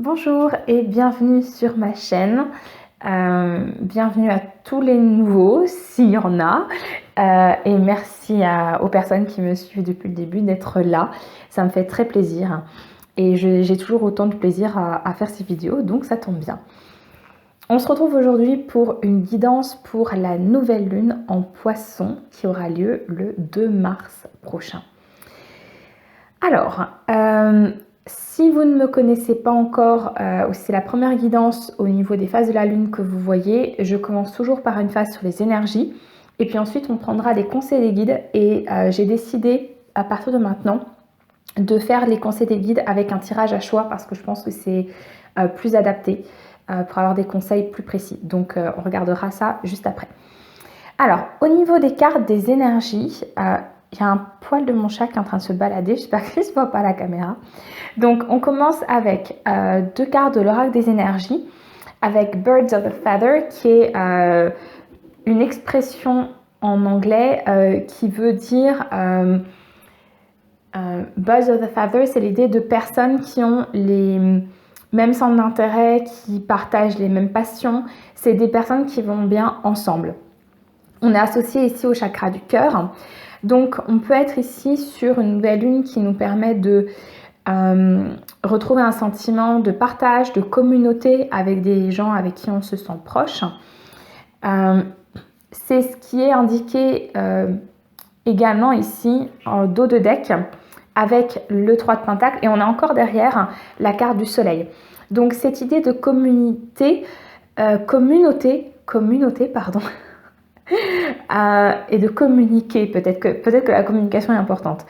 Bonjour et bienvenue sur ma chaîne. Bienvenue à tous les nouveaux, s'il y en a. Et merci aux personnes qui me suivent depuis le début d'être là. Ça me fait très plaisir. Et j'ai toujours autant de plaisir à faire ces vidéos, donc ça tombe bien. On se retrouve aujourd'hui pour une guidance pour la nouvelle lune en Poisson qui aura lieu le 2 mars prochain. Alors, si vous ne me connaissez pas encore, ou si c'est la première guidance au niveau des phases de la lune que vous voyez, je commence toujours par une phase sur les énergies et puis ensuite on prendra des conseils des guides et j'ai décidé à partir de maintenant de faire les conseils des guides avec un tirage à choix parce que je pense que c'est plus adapté pour avoir des conseils plus précis. Donc on regardera ça juste après. Alors, au niveau des cartes des énergies, il y a un poil de mon chat qui est en train de se balader, j'espère qu'il ne se voit pas à la caméra. Donc on commence avec deux cartes de l'oracle des énergies, avec Birds of a Feather qui est une expression en anglais qui veut dire Birds of a Feather, c'est l'idée de personnes qui ont les mêmes centres d'intérêt, qui partagent les mêmes passions, c'est des personnes qui vont bien ensemble. On est associé ici au chakra du cœur. Donc, on peut être ici sur une nouvelle lune qui nous permet de retrouver un sentiment de partage, de communauté avec des gens avec qui on se sent proche. C'est ce qui est indiqué également ici en dos de deck avec le 3 de Pentacle et on a encore derrière la carte du Soleil. Donc, cette idée de communauté, pardon, et de communiquer, peut-être que la communication est importante,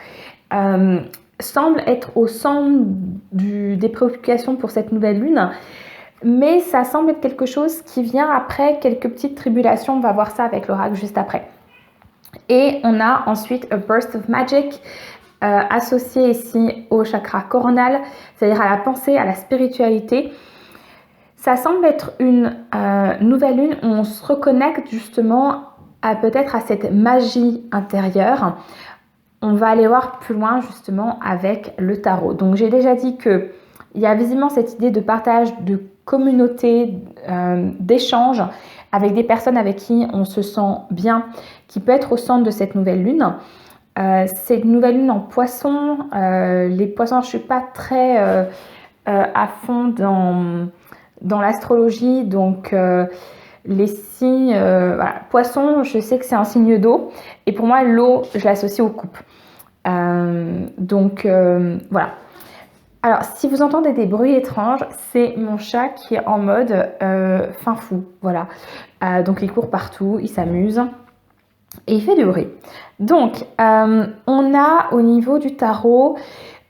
semble être au centre des préoccupations pour cette nouvelle lune, mais ça semble être quelque chose qui vient après quelques petites tribulations. On va voir ça avec l'oracle juste après. Et on a ensuite a burst of magic associé ici au chakra coronal, c'est-à-dire à la pensée, à la spiritualité. Ça semble être une nouvelle lune où on se reconnecte justement peut-être à cette magie intérieure. On va aller voir plus loin justement avec le tarot. Donc j'ai déjà dit qu'il y a visiblement cette idée de partage, de communauté, d'échange avec des personnes avec qui on se sent bien, qui peut être au centre de cette nouvelle lune. C'est une nouvelle lune en Poisson. Les Poissons, je ne suis pas très à fond dans l'astrologie, donc les signes, voilà. Poisson, je sais que c'est un signe d'eau, et pour moi l'eau, je l'associe aux coupes. Voilà. Alors, si vous entendez des bruits étranges, c'est mon chat qui est en mode fin fou, voilà. Donc il court partout, il s'amuse et il fait du bruit. Donc, on a au niveau du tarot,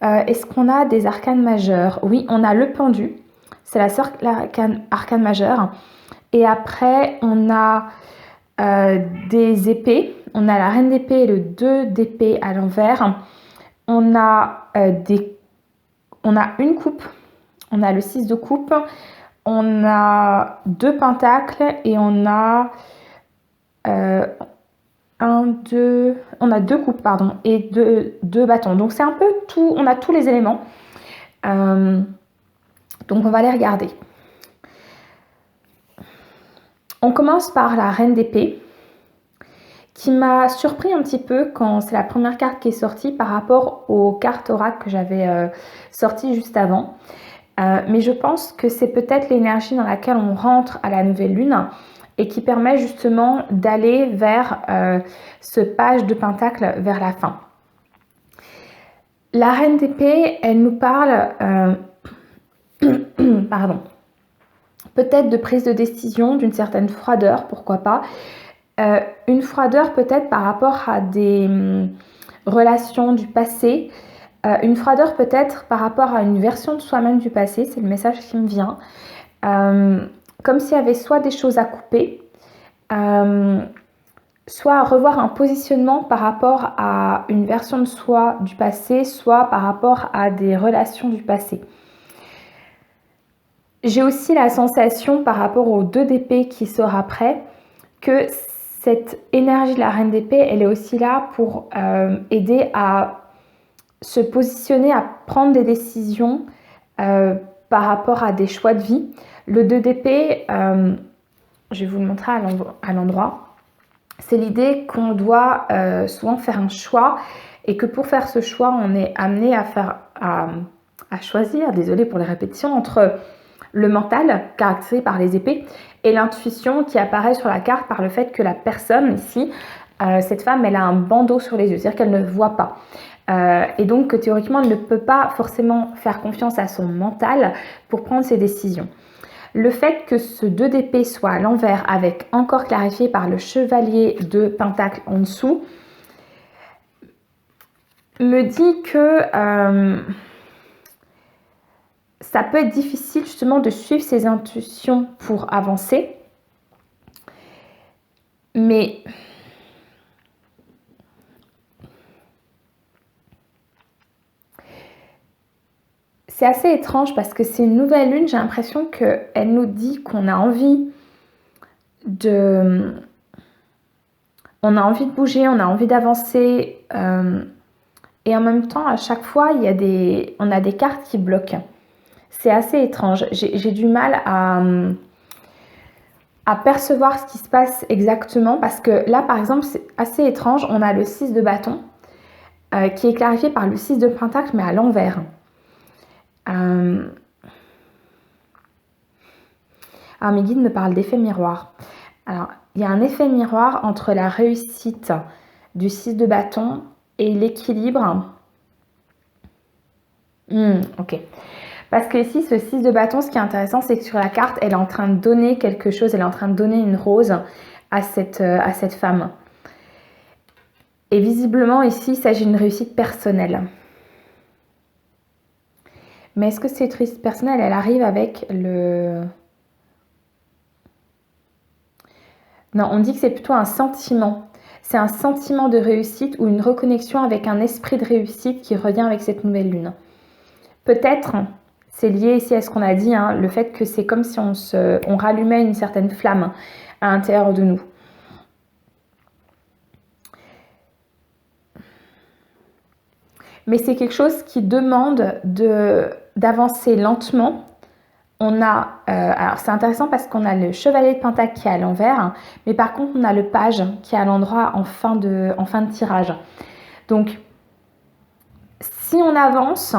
est-ce qu'on a des arcanes majeures? Oui, on a le pendu, c'est l'arcane majeure. Et après, on a des épées. On a la reine d'épée et le 2 d'épée à l'envers. On a une coupe. On a le 6 de coupe. On a 2 pentacles et on a on a 2 coupes, pardon, et 2 bâtons. Donc c'est un peu tout, on a tous les éléments. Donc on va les regarder. On commence par la reine d'épée qui m'a surpris un petit peu quand c'est la première carte qui est sortie par rapport aux cartes oracle que j'avais sorties juste avant. Mais je pense que c'est peut-être l'énergie dans laquelle on rentre à la nouvelle lune et qui permet justement d'aller vers ce page de pentacle vers la fin. La reine d'épée, elle nous parle pardon, peut-être de prise de décision, d'une certaine froideur, pourquoi pas. Une froideur peut-être par rapport à des relations du passé, une froideur peut-être par rapport à une version de soi-même du passé, c'est le message qui me vient. Comme s'il y avait soit des choses à couper, soit à revoir un positionnement par rapport à une version de soi du passé, soit par rapport à des relations du passé. J'ai aussi la sensation par rapport au 2 d'épée qui sort après que cette énergie de la reine d'épée, elle est aussi là pour aider à se positionner, à prendre des décisions par rapport à des choix de vie. Le 2 d'épée, je vais vous le montrer à l'endroit, c'est l'idée qu'on doit souvent faire un choix et que pour faire ce choix, on est amené à choisir, désolée pour les répétitions, entre le mental, caractérisé par les épées, et l'intuition qui apparaît sur la carte par le fait que la personne ici, cette femme, elle a un bandeau sur les yeux, c'est-à-dire qu'elle ne voit pas. Et donc, théoriquement, elle ne peut pas forcément faire confiance à son mental pour prendre ses décisions. Le fait que ce 2 d'épée soit à l'envers, avec encore clarifié par le chevalier de pentacle en dessous, me dit que ça peut être difficile justement de suivre ses intuitions pour avancer. Mais c'est assez étrange parce que c'est une nouvelle lune, j'ai l'impression qu'elle nous dit qu'on a envie de... On a envie de bouger, on a envie d'avancer. Et en même temps, à chaque fois, on a des cartes qui bloquent. C'est assez étrange. J'ai du mal à percevoir ce qui se passe exactement parce que là, par exemple, c'est assez étrange. On a le 6 de bâton qui est clarifié par le 6 de pentacle, mais à l'envers. Alors, mes guides me parlent d'effet miroir. Alors, il y a un effet miroir entre la réussite du 6 de bâton et l'équilibre. Ok. Parce que ici, ce 6 de bâton, ce qui est intéressant, c'est que sur la carte, elle est en train de donner quelque chose, elle est en train de donner une rose à cette femme. Et visiblement, ici, il s'agit d'une réussite personnelle. Mais est-ce que cette réussite personnelle, elle arrive avec le... Non, on dit que c'est plutôt un sentiment. C'est un sentiment de réussite ou une reconnexion avec un esprit de réussite qui revient avec cette nouvelle lune. Peut-être, c'est lié ici à ce qu'on a dit, hein, le fait que c'est comme si on rallumait une certaine flamme à l'intérieur de nous. Mais c'est quelque chose qui demande d'avancer lentement. On a, alors c'est intéressant parce qu'on a le chevalier de pentacle qui est à l'envers, hein, mais par contre on a le page qui est à l'endroit en fin de tirage. Donc si on avance,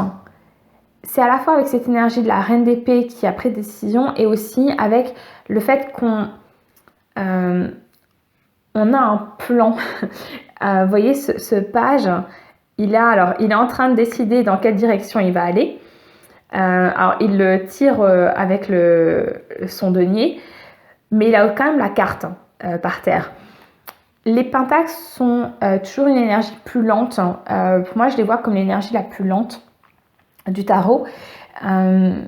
c'est à la fois avec cette énergie de la reine d'épée qui a pris décision et aussi avec le fait qu'on on a un plan. Vous voyez ce page, il est en train de décider dans quelle direction il va aller. Alors il le tire avec son denier, mais il a quand même la carte par terre. Les pentacles sont toujours une énergie plus lente. Pour moi, je les vois comme l'énergie la plus lente du tarot. Le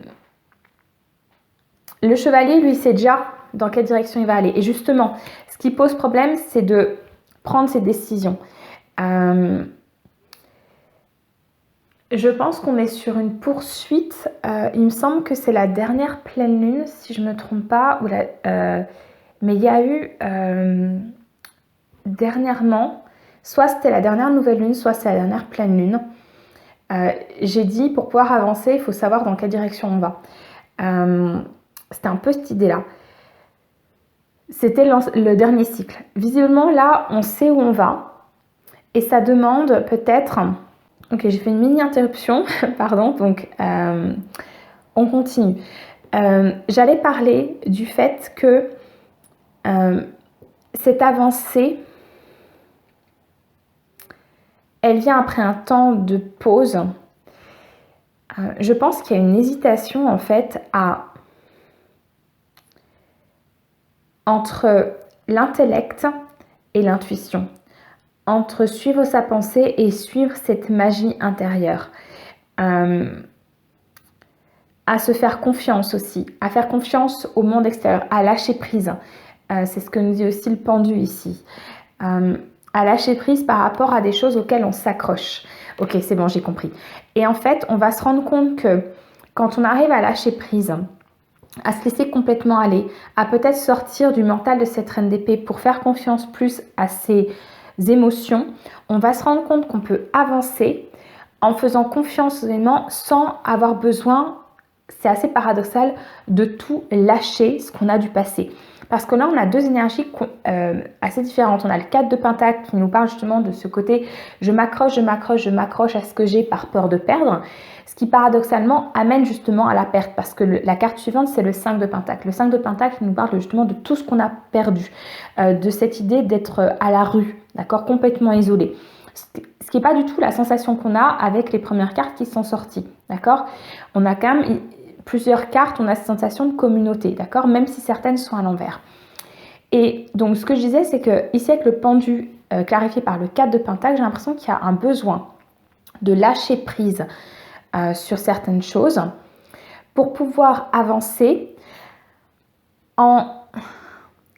chevalier, lui, sait déjà dans quelle direction il va aller. Et justement, ce qui pose problème, c'est de prendre ses décisions. Je pense qu'on est sur une poursuite. Il me semble que c'est la dernière pleine lune, si je ne me trompe pas. Mais il y a eu dernièrement, soit c'était la dernière nouvelle lune, soit c'est la dernière pleine lune. J'ai dit, pour pouvoir avancer, il faut savoir dans quelle direction on va. C'était un peu cette idée-là. C'était le dernier cycle. Visiblement, là, on sait où on va. Et ça demande peut-être... Ok, j'ai fait une mini interruption, pardon, donc on continue. J'allais parler du fait que cette avancée, elle vient après un temps de pause. Je pense qu'il y a une hésitation en fait entre l'intellect et l'intuition. Entre suivre sa pensée et suivre cette magie intérieure. À se faire confiance aussi, à faire confiance au monde extérieur, à lâcher prise. C'est ce que nous dit aussi le pendu ici. À lâcher prise par rapport à des choses auxquelles on s'accroche. Ok, c'est bon, j'ai compris. Et en fait, on va se rendre compte que quand on arrive à lâcher prise, à se laisser complètement aller, à peut-être sortir du mental de cette reine d'épée pour faire confiance plus à ses émotions, on va se rendre compte qu'on peut avancer en faisant confiance aux éléments sans avoir besoin c'est assez paradoxal de tout lâcher ce qu'on a du passé. Parce que là, on a deux énergies assez différentes. On a le 4 de Pentacle qui nous parle justement de ce côté « je m'accroche, je m'accroche, je m'accroche à ce que j'ai par peur de perdre », ce qui paradoxalement amène justement à la perte. Parce que la carte suivante, c'est le 5 de Pentacle. Le 5 de Pentacle nous parle justement de tout ce qu'on a perdu, de cette idée d'être à la rue, d'accord, complètement isolé. Ce qui n'est pas du tout la sensation qu'on a avec les premières cartes qui sont sorties, d'accord. On a quand même plusieurs cartes, on a cette sensation de communauté, d'accord, même si certaines sont à l'envers. Et donc, ce que je disais, c'est que ici, avec le pendu clarifié par le 4 de Pentacle, j'ai l'impression qu'il y a un besoin de lâcher prise sur certaines choses pour pouvoir avancer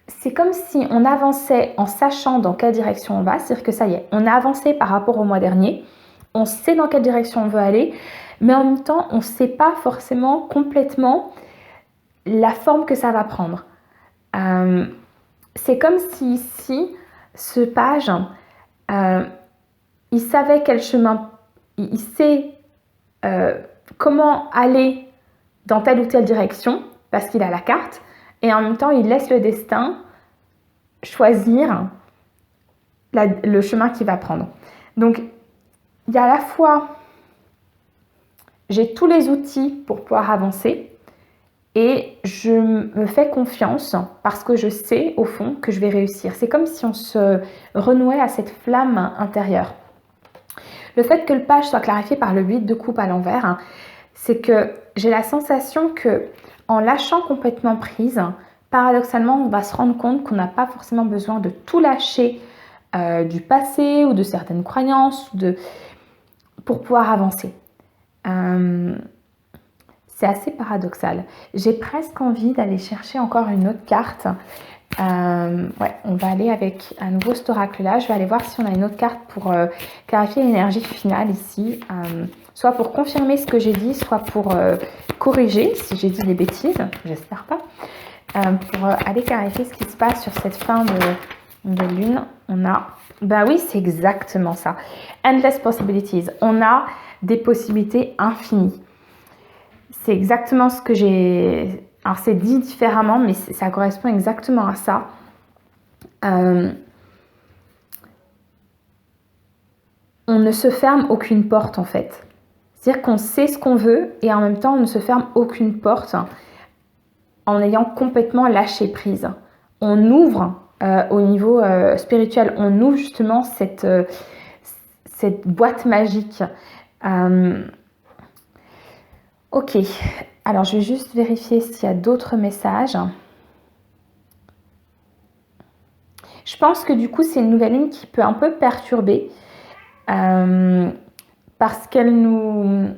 c'est comme si on avançait en sachant dans quelle direction on va, c'est-à-dire que ça y est, on a avancé par rapport au mois dernier, on sait dans quelle direction on veut aller, mais en même temps, on ne sait pas forcément complètement la forme que ça va prendre. C'est comme si ici, ce page, il savait quel chemin, il sait comment aller dans telle ou telle direction, parce qu'il a la carte, et en même temps, il laisse le destin choisir le chemin qu'il va prendre. Donc, il y a à la fois, j'ai tous les outils pour pouvoir avancer et je me fais confiance parce que je sais au fond que je vais réussir. C'est comme si on se renouait à cette flamme intérieure. Le fait que le page soit clarifié par le 8 de coupe à l'envers, c'est que j'ai la sensation que en lâchant complètement prise, paradoxalement, on va se rendre compte qu'on n'a pas forcément besoin de tout lâcher du passé ou de certaines croyances pour pouvoir avancer. C'est assez paradoxal. J'ai presque envie d'aller chercher encore une autre carte. Ouais, on va aller avec un nouveau cet oracle-là. Je vais aller voir si on a une autre carte pour clarifier l'énergie finale ici. Soit pour confirmer ce que j'ai dit, soit pour corriger si j'ai dit des bêtises. J'espère pas. Pour aller clarifier ce qui se passe sur cette fin de lune, on a... Ben oui, c'est exactement ça. Endless possibilities. On a des possibilités infinies. C'est exactement ce que j'ai... Alors, c'est dit différemment, mais ça correspond exactement à ça. On ne se ferme aucune porte, en fait. C'est-à-dire qu'on sait ce qu'on veut et en même temps, on ne se ferme aucune porte en ayant complètement lâché prise. On ouvre au niveau spirituel, on ouvre justement cette boîte magique. Ok, alors je vais juste vérifier s'il y a d'autres messages. Je pense que du coup, c'est une nouvelle lune qui peut un peu perturber parce qu'elle nous...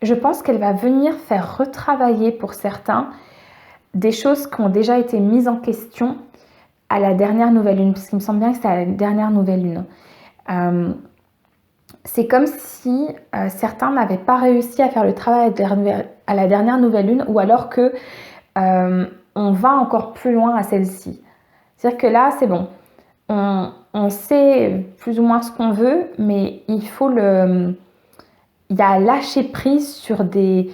Je pense qu'elle va venir faire retravailler pour certains des choses qui ont déjà été mises en question à la dernière nouvelle lune, parce qu'il me semble bien que c'était à la dernière nouvelle lune. C'est comme si certains n'avaient pas réussi à faire le travail à la dernière nouvelle lune, ou alors que on va encore plus loin à celle-ci. C'est-à-dire que là, c'est bon. On sait plus ou moins ce qu'on veut, mais il faut il y a lâcher prise sur des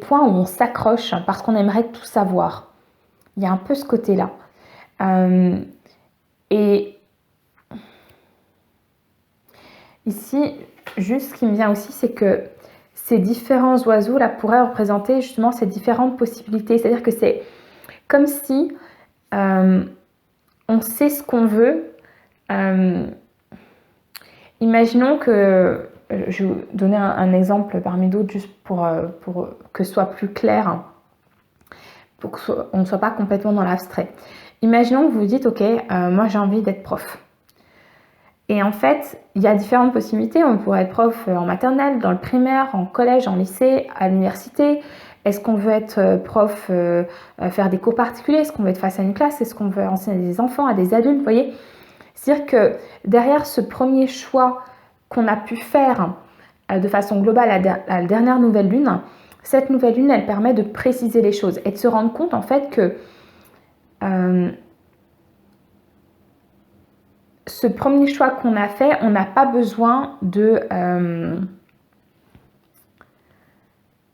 points où on s'accroche parce qu'on aimerait tout savoir. Il y a un peu ce côté-là. Et ici, juste ce qui me vient aussi, c'est que ces différents oiseaux là pourraient représenter justement ces différentes possibilités. C'est-à-dire que c'est comme si on sait ce qu'on veut. Imaginons que, je vais vous donner un exemple parmi d'autres juste pour que ce soit plus clair, pour qu'on ne soit pas complètement dans l'abstrait. Imaginons que vous vous dites, ok, moi j'ai envie d'être prof. Et en fait, il y a différentes possibilités. On pourrait être prof en maternelle, dans le primaire, en collège, en lycée, à l'université. Est-ce qu'on veut être prof, faire des cours particuliers? Est-ce qu'on veut être face à une classe? Est-ce qu'on veut enseigner à des enfants, à des adultes? Vous voyez? C'est-à-dire que derrière ce premier choix qu'on a pu faire de façon globale à la dernière nouvelle lune, cette nouvelle lune, elle permet de préciser les choses et de se rendre compte en fait que ce premier choix qu'on a fait, on n'a pas besoin de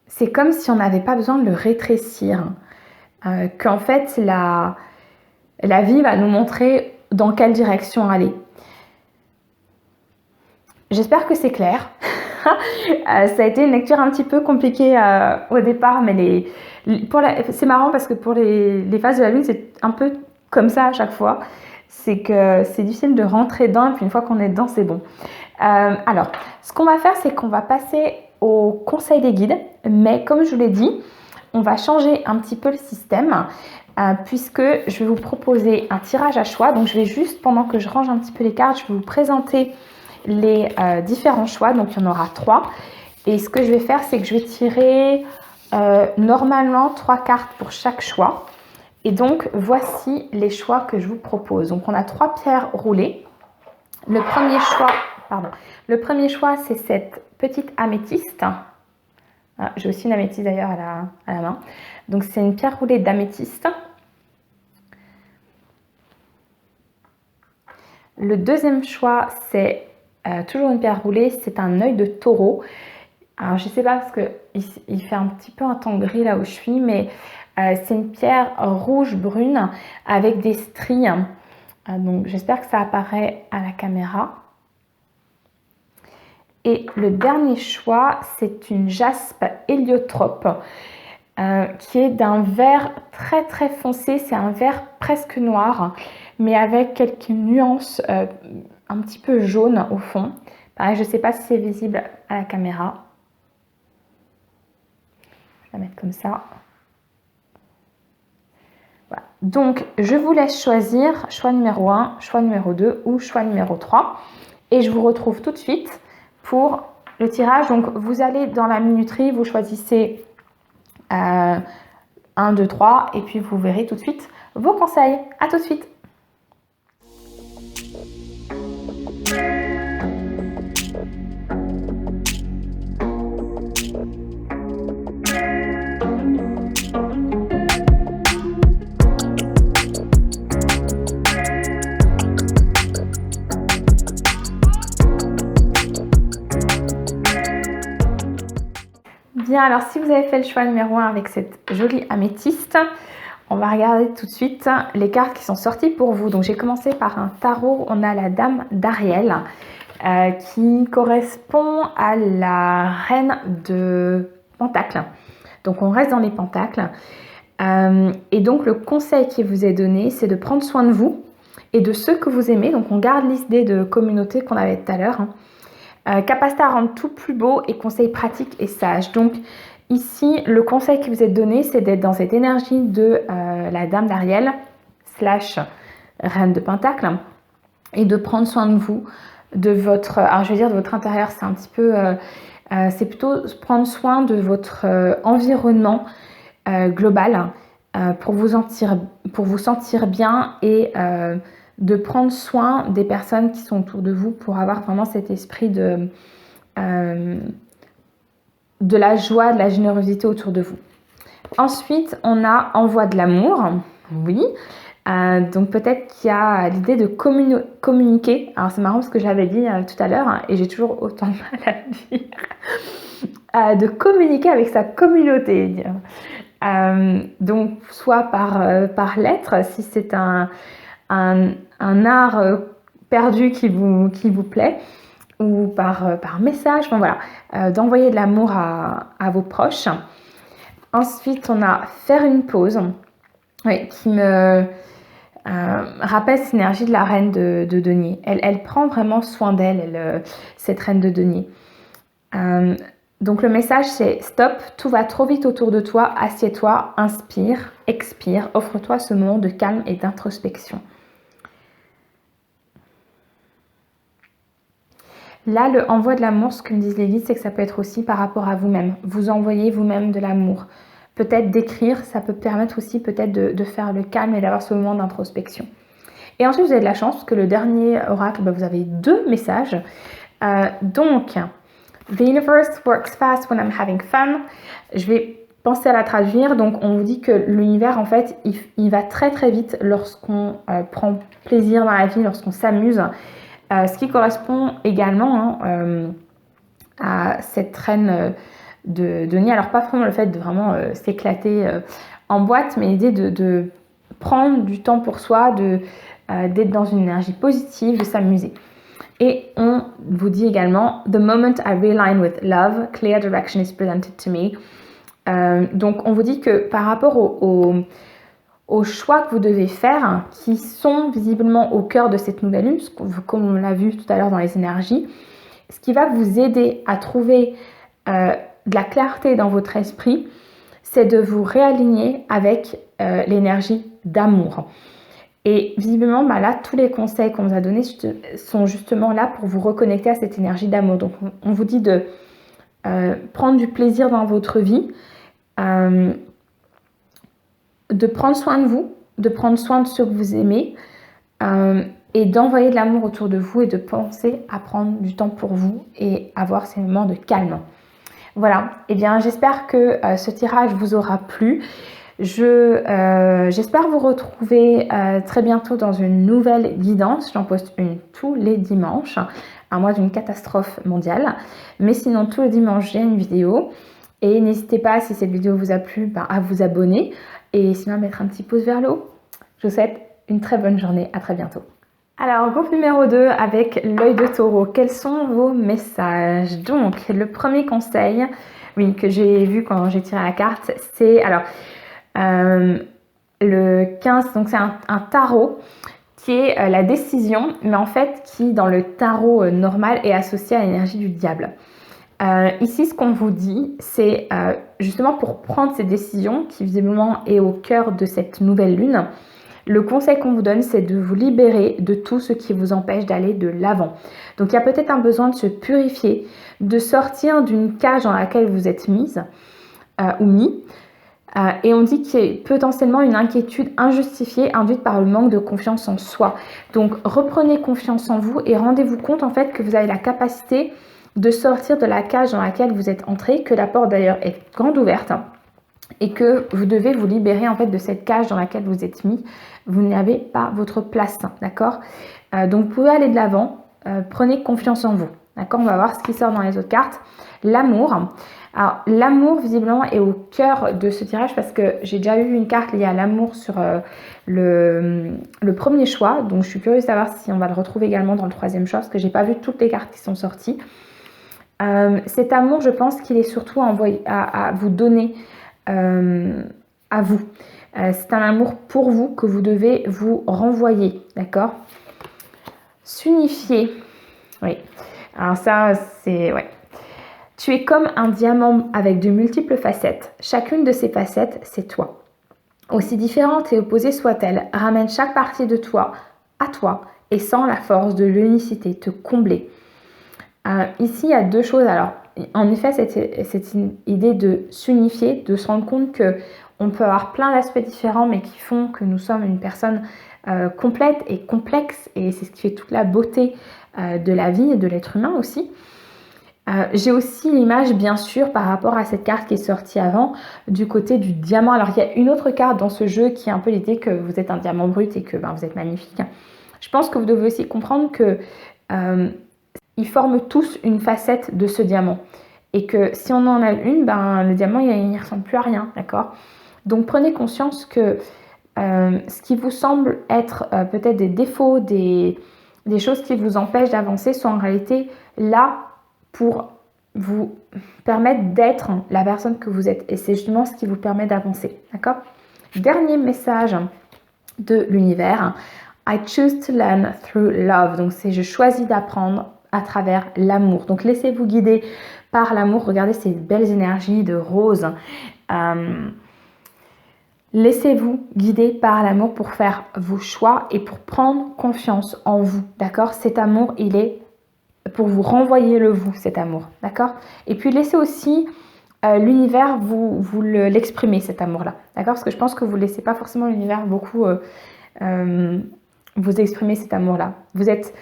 c'est comme si on n'avait pas besoin de le rétrécir. Qu'en fait, la vie va nous montrer dans quelle direction aller. J'espère que c'est clair. Ça a été une lecture un petit peu compliquée au départ, mais c'est marrant parce que pour les phases de la lune, c'est un peu comme ça à chaque fois. C'est que c'est difficile de rentrer dedans, et puis une fois qu'on est dedans, c'est bon. Alors, ce qu'on va faire, c'est qu'on va passer au conseil des guides, mais comme je vous l'ai dit, on va changer un petit peu le système, puisque je vais vous proposer un tirage à choix. Donc, je vais juste, pendant que je range un petit peu les cartes, je vais vous présenter les différents choix. Donc, il y en aura 3. Et ce que je vais faire, c'est que je vais tirer normalement 3 cartes pour chaque choix. Et donc, voici les choix que je vous propose. Donc, on a 3 pierres roulées. Le premier choix, c'est cette petite améthyste. Ah, j'ai aussi une améthyste d'ailleurs à la main. Donc, c'est une pierre roulée d'améthyste. Le deuxième choix, c'est toujours une pierre roulée, c'est un œil de taureau. Alors, je ne sais pas parce qu'il fait un petit peu un temps gris là où je suis, mais c'est une pierre rouge-brune avec des stries. Donc, j'espère que ça apparaît à la caméra. Et le dernier choix, c'est une jaspe héliotrope qui est d'un vert très très foncé. C'est un vert presque noir, mais avec quelques nuances un petit peu jaunes au fond. Pareil, je ne sais pas si c'est visible à la caméra. Je vais la mettre comme ça. Voilà. Donc, je vous laisse choisir choix numéro 1, choix numéro 2 ou choix numéro 3. Et je vous retrouve tout de suite pour le tirage. Donc, vous allez dans la minuterie, vous choisissez 1, 2, 3 et puis vous verrez tout de suite vos conseils. À tout de suite. Bien, alors si vous avez fait le choix numéro 1 avec cette jolie améthyste, on va regarder tout de suite les cartes qui sont sorties pour vous. Donc j'ai commencé par un tarot, on a la Dame d'Ariel qui correspond à la Reine de Pentacles. Donc on reste dans les Pentacles. Et donc le conseil qui vous est donné, c'est de prendre soin de vous et de ceux que vous aimez. Donc on garde l'idée de communauté qu'on avait tout à l'heure. Capacité à rendre tout plus beau et conseils pratiques et sages. Donc ici, le conseil qui vous est donné, c'est d'être dans cette énergie de la Dame d'Ariel / Reine de Pentacle et de prendre soin de vous, de votre, alors je veux dire de votre intérieur, c'est un petit peu, c'est plutôt prendre soin de votre environnement global pour vous sentir bien et de prendre soin des personnes qui sont autour de vous pour avoir vraiment cet esprit de la joie, de la générosité autour de vous. Ensuite, on a envoi de l'amour. Oui. Donc peut-être qu'il y a l'idée de communiquer. Alors c'est marrant parce que j'avais dit tout à l'heure et j'ai toujours autant de mal à le dire. De communiquer avec sa communauté. Donc soit par lettre, si c'est un art perdu qui vous plaît, ou par message, enfin, voilà, d'envoyer de l'amour à vos proches. Ensuite, on a faire une pause, oui, qui me rappelle cette énergie de la reine de denier. Elle prend vraiment soin d'elle, cette reine de denier. Donc le message c'est stop, tout va trop vite autour de toi, assieds-toi, inspire, expire, offre-toi ce moment de calme et d'introspection. Là, le envoi de l'amour, ce que me disent les guides, c'est que ça peut être aussi par rapport à vous-même. Vous envoyez vous-même de l'amour. Peut-être d'écrire, ça peut permettre aussi peut-être de faire le calme et d'avoir ce moment d'introspection. Et ensuite, vous avez de la chance, parce que le dernier oracle, vous avez 2 messages. Donc, The universe works fast when I'm having fun. Je vais penser à la traduire. Donc, on vous dit que l'univers, en fait, il va très très vite lorsqu'on prend plaisir dans la vie, lorsqu'on s'amuse. Ce qui correspond également à cette reine de nier. Alors pas vraiment le fait de vraiment s'éclater en boîte, mais l'idée de prendre du temps pour soi, d'être dans une énergie positive, de s'amuser. Et on vous dit également « The moment I realign with love, clear direction is presented to me ». Donc on vous dit que par rapport aux choix que vous devez faire, qui sont visiblement au cœur de cette nouvelle lune, comme on l'a vu tout à l'heure dans les énergies, ce qui va vous aider à trouver de la clarté dans votre esprit, c'est de vous réaligner avec l'énergie d'amour. Et visiblement, là, tous les conseils qu'on vous a donnés sont justement là pour vous reconnecter à cette énergie d'amour. Donc, on vous dit de prendre du plaisir dans votre vie, de prendre soin de vous, de prendre soin de ceux que vous aimez, et d'envoyer de l'amour autour de vous et de penser à prendre du temps pour vous et avoir ces moments de calme. Voilà, et bien j'espère que ce tirage vous aura plu. J'espère vous retrouver très bientôt dans une nouvelle guidance. J'en poste une tous les dimanches, à moins d'une catastrophe mondiale. Mais sinon, tous les dimanches, j'ai une vidéo. Et n'hésitez pas, si cette vidéo vous a plu, à vous abonner. Et sinon, à mettre un petit pouce vers le haut. Je vous souhaite une très bonne journée. À très bientôt. Alors, groupe numéro 2 avec l'œil de taureau. Quels sont vos messages? Donc, le premier conseil, oui, que j'ai vu quand j'ai tiré la carte, c'est... Alors, le 15, donc c'est un tarot qui est la décision, mais en fait qui dans le tarot normal est associé à l'énergie du diable. Ici, ce qu'on vous dit, c'est justement pour prendre ces décisions, qui visiblement est au cœur de cette nouvelle lune, le conseil qu'on vous donne, c'est de vous libérer de tout ce qui vous empêche d'aller de l'avant. Donc il y a peut-être un besoin de se purifier, de sortir d'une cage dans laquelle vous êtes mise ou mis. Et on dit qu'il y a potentiellement une inquiétude injustifiée induite par le manque de confiance en soi. Donc reprenez confiance en vous et rendez-vous compte en fait que vous avez la capacité de sortir de la cage dans laquelle vous êtes entré, que la porte d'ailleurs est grande ouverte et que vous devez vous libérer en fait de cette cage dans laquelle vous êtes mis. Vous n'avez pas votre place, d'accord? Donc vous pouvez aller de l'avant, prenez confiance en vous, d'accord? On va voir ce qui sort dans les autres cartes. L'amour. Alors, l'amour, visiblement, est au cœur de ce tirage parce que j'ai déjà eu une carte liée à l'amour sur le premier choix. Donc, je suis curieuse de savoir si on va le retrouver également dans le troisième choix parce que j'ai pas vu toutes les cartes qui sont sorties. Cet amour, je pense qu'il est surtout à vous donner à vous. C'est un amour pour vous que vous devez vous renvoyer, d'accord? S'unifier. Oui. Alors ça, c'est... Ouais. Tu es comme un diamant avec de multiples facettes. Chacune de ces facettes, c'est toi. Aussi différente et opposée soit-elle, ramène chaque partie de toi à toi et sans la force de l'unicité te combler. Ici, il y a deux choses. Alors, en effet, c'est une idée de s'unifier, de se rendre compte qu'on peut avoir plein d'aspects différents, mais qui font que nous sommes une personne complète et complexe. Et c'est ce qui fait toute la beauté de la vie et de l'être humain aussi. J'ai aussi l'image, bien sûr, par rapport à cette carte qui est sortie avant, du côté du diamant. Alors, il y a une autre carte dans ce jeu qui est un peu l'idée que vous êtes un diamant brut et que vous êtes magnifique. Je pense que vous devez aussi comprendre que ils forment tous une facette de ce diamant. Et que si on en a une, le diamant, il ne ressemble plus à rien, d'accord? Donc, prenez conscience que ce qui vous semble être peut-être des défauts, des choses qui vous empêchent d'avancer sont en réalité là pour vous permettre d'être la personne que vous êtes. Et c'est justement ce qui vous permet d'avancer, d'accord? Dernier message de l'univers. I choose to learn through love. Donc, c'est je choisis d'apprendre à travers l'amour. Donc, laissez-vous guider par l'amour. Regardez ces belles énergies de rose. Laissez-vous guider par l'amour pour faire vos choix et pour prendre confiance en vous, d'accord? Cet amour, il est pour vous renvoyer le vous, cet amour, d'accord? Et puis laissez aussi l'univers vous l'exprimer, cet amour-là, d'accord? Parce que je pense que vous ne laissez pas forcément l'univers beaucoup vous exprimer cet amour-là. Vous êtes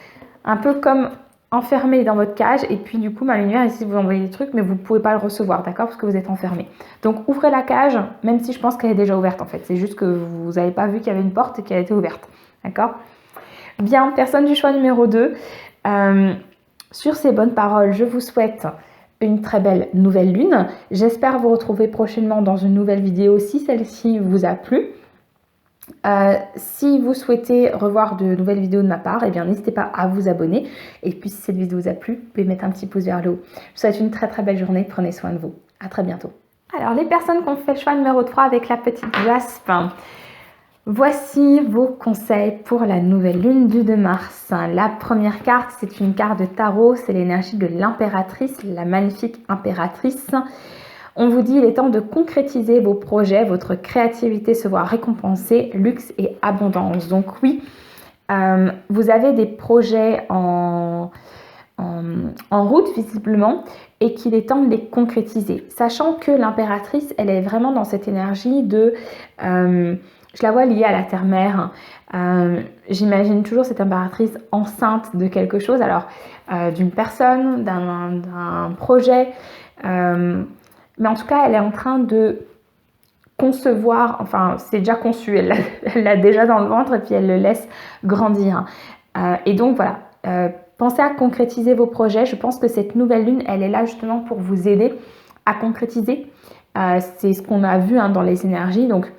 un peu comme enfermé dans votre cage et puis du coup, l'univers essaie de vous envoyer des trucs, mais vous ne pouvez pas le recevoir, d'accord? Parce que vous êtes enfermé. Donc ouvrez la cage, même si je pense qu'elle est déjà ouverte en fait. C'est juste que vous n'avez pas vu qu'il y avait une porte et qu'elle était ouverte, d'accord? Bien, personne du choix numéro 2. Sur ces bonnes paroles, je vous souhaite une très belle nouvelle lune. J'espère vous retrouver prochainement dans une nouvelle vidéo si celle-ci vous a plu. Si vous souhaitez revoir de nouvelles vidéos de ma part, eh bien n'hésitez pas à vous abonner. Et puis si cette vidéo vous a plu, vous pouvez mettre un petit pouce vers le haut. Je vous souhaite une très belle journée. Prenez soin de vous. À très bientôt. Alors les personnes qui ont fait le choix numéro 3 avec la petite jaspe, voici vos conseils pour la nouvelle lune du 2 mars. La première carte, c'est une carte de tarot, c'est l'énergie de l'impératrice, la magnifique impératrice. On vous dit, il est temps de concrétiser vos projets, votre créativité se voit récompensée, luxe et abondance. Donc oui, vous avez des projets en route visiblement et qu'il est temps de les concrétiser. Sachant que l'impératrice, elle est vraiment dans cette énergie de... je la vois liée à la terre-mère. J'imagine toujours cette impératrice enceinte de quelque chose, alors d'une personne, d'un projet... mais en tout cas, elle est en train de concevoir, enfin, c'est déjà conçu, elle l'a déjà dans le ventre et puis elle le laisse grandir. Et donc, voilà, pensez à concrétiser vos projets. Je pense que cette nouvelle lune, elle est là justement pour vous aider à concrétiser. C'est ce qu'on a vu dans les énergies. Donc,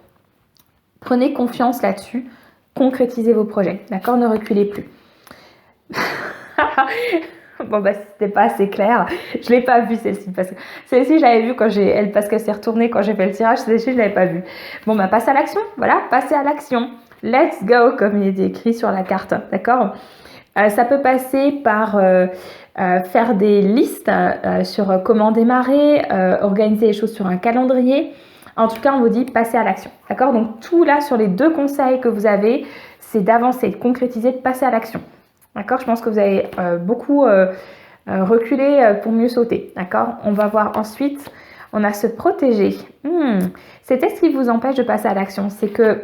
prenez confiance là-dessus. Concrétisez vos projets. D'accord? Ne reculez plus. Bon, bah, c'était pas assez clair. Je l'ai pas vue celle-ci. Parce que celle-ci, je l'avais vue parce qu'elle s'est retournée quand j'ai fait le tirage. Celle-ci, je l'avais pas vue. Bon, bah, passez à l'action. Voilà, passez à l'action. Let's go, comme il est écrit sur la carte. D'accord? Ça peut passer par faire des listes sur comment démarrer, organiser les choses sur un calendrier. En tout cas, on vous dit passer à l'action. D'accord? Donc, tout là, sur les 2 conseils que vous avez, c'est d'avancer, de concrétiser, de passer à l'action. D'accord? Je pense que vous avez beaucoup reculé pour mieux sauter. D'accord? On va voir ensuite, on a se protéger. C'est ce qui vous empêche de passer à l'action. C'est que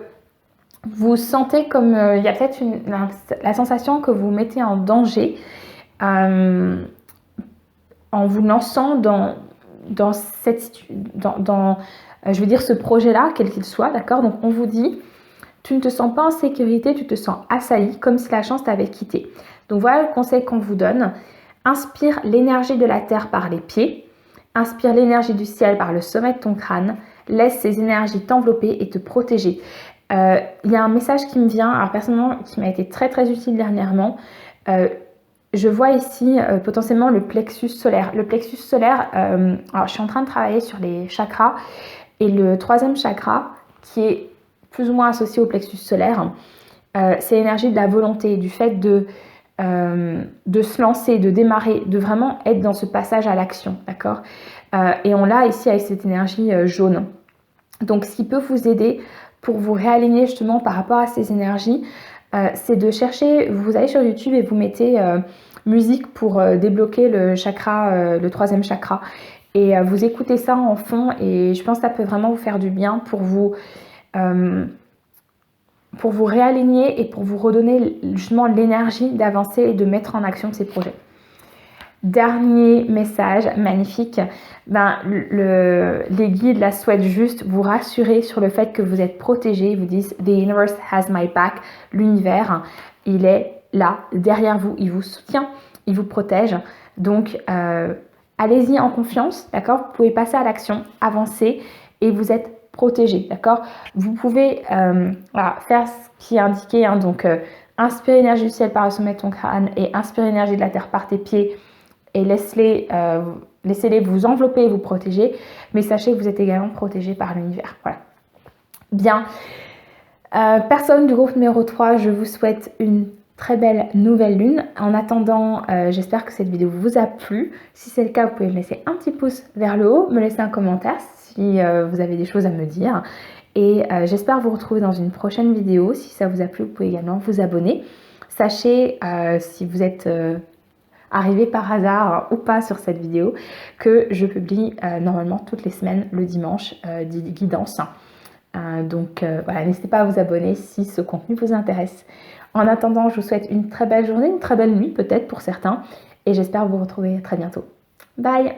vous sentez comme il y a peut-être la sensation que vous mettez en danger en vous lançant dans je veux dire, ce projet-là, quel qu'il soit. D'accord? Donc, on vous dit... Tu ne te sens pas en sécurité, tu te sens assailli, comme si la chance t'avait quitté. Donc voilà le conseil qu'on vous donne. Inspire l'énergie de la terre par les pieds. Inspire l'énergie du ciel par le sommet de ton crâne. Laisse ces énergies t'envelopper et te protéger. Il y a un message qui me vient, alors personnellement, qui m'a été très utile dernièrement. Je vois ici potentiellement le plexus solaire. Le plexus solaire, alors je suis en train de travailler sur les chakras. Et le 3e chakra, qui est plus ou moins associé au plexus solaire, c'est l'énergie de la volonté, du fait de se lancer, de démarrer, de vraiment être dans ce passage à l'action, d'accord? Et on l'a ici avec cette énergie jaune. Donc, ce qui peut vous aider pour vous réaligner justement par rapport à ces énergies, c'est de chercher, vous allez sur YouTube et vous mettez musique pour débloquer le chakra, le 3e chakra, et vous écoutez ça en fond, et je pense que ça peut vraiment vous faire du bien pour vous réaligner et pour vous redonner justement l'énergie d'avancer et de mettre en action ces projets. Dernier message magnifique, les guides la souhaitent juste vous rassurer sur le fait que vous êtes protégé. Ils vous disent « The universe has my back ». L'univers, il est là, derrière vous, il vous soutient, il vous protège. Donc, allez-y en confiance, d'accord? Vous pouvez passer à l'action, avancer et vous êtes protégé, d'accord? Vous pouvez faire ce qui est indiqué, donc inspirer l'énergie du ciel par le sommet de ton crâne et inspirer l'énergie de la terre par tes pieds et laissez-les vous envelopper et vous protéger, mais sachez que vous êtes également protégé par l'univers. Voilà. Bien. Personne du groupe numéro 3, je vous souhaite une très belle nouvelle lune. En attendant, j'espère que cette vidéo vous a plu. Si c'est le cas, vous pouvez me laisser un petit pouce vers le haut, me laisser un commentaire si vous avez des choses à me dire. Et j'espère vous retrouver dans une prochaine vidéo. Si ça vous a plu, vous pouvez également vous abonner. Sachez, si vous êtes arrivé par hasard ou pas sur cette vidéo, que je publie normalement toutes les semaines le dimanche des guidances. Donc voilà, n'hésitez pas à vous abonner si ce contenu vous intéresse. En attendant, je vous souhaite une très belle journée, une très belle nuit peut-être pour certains, et j'espère vous retrouver très bientôt. Bye!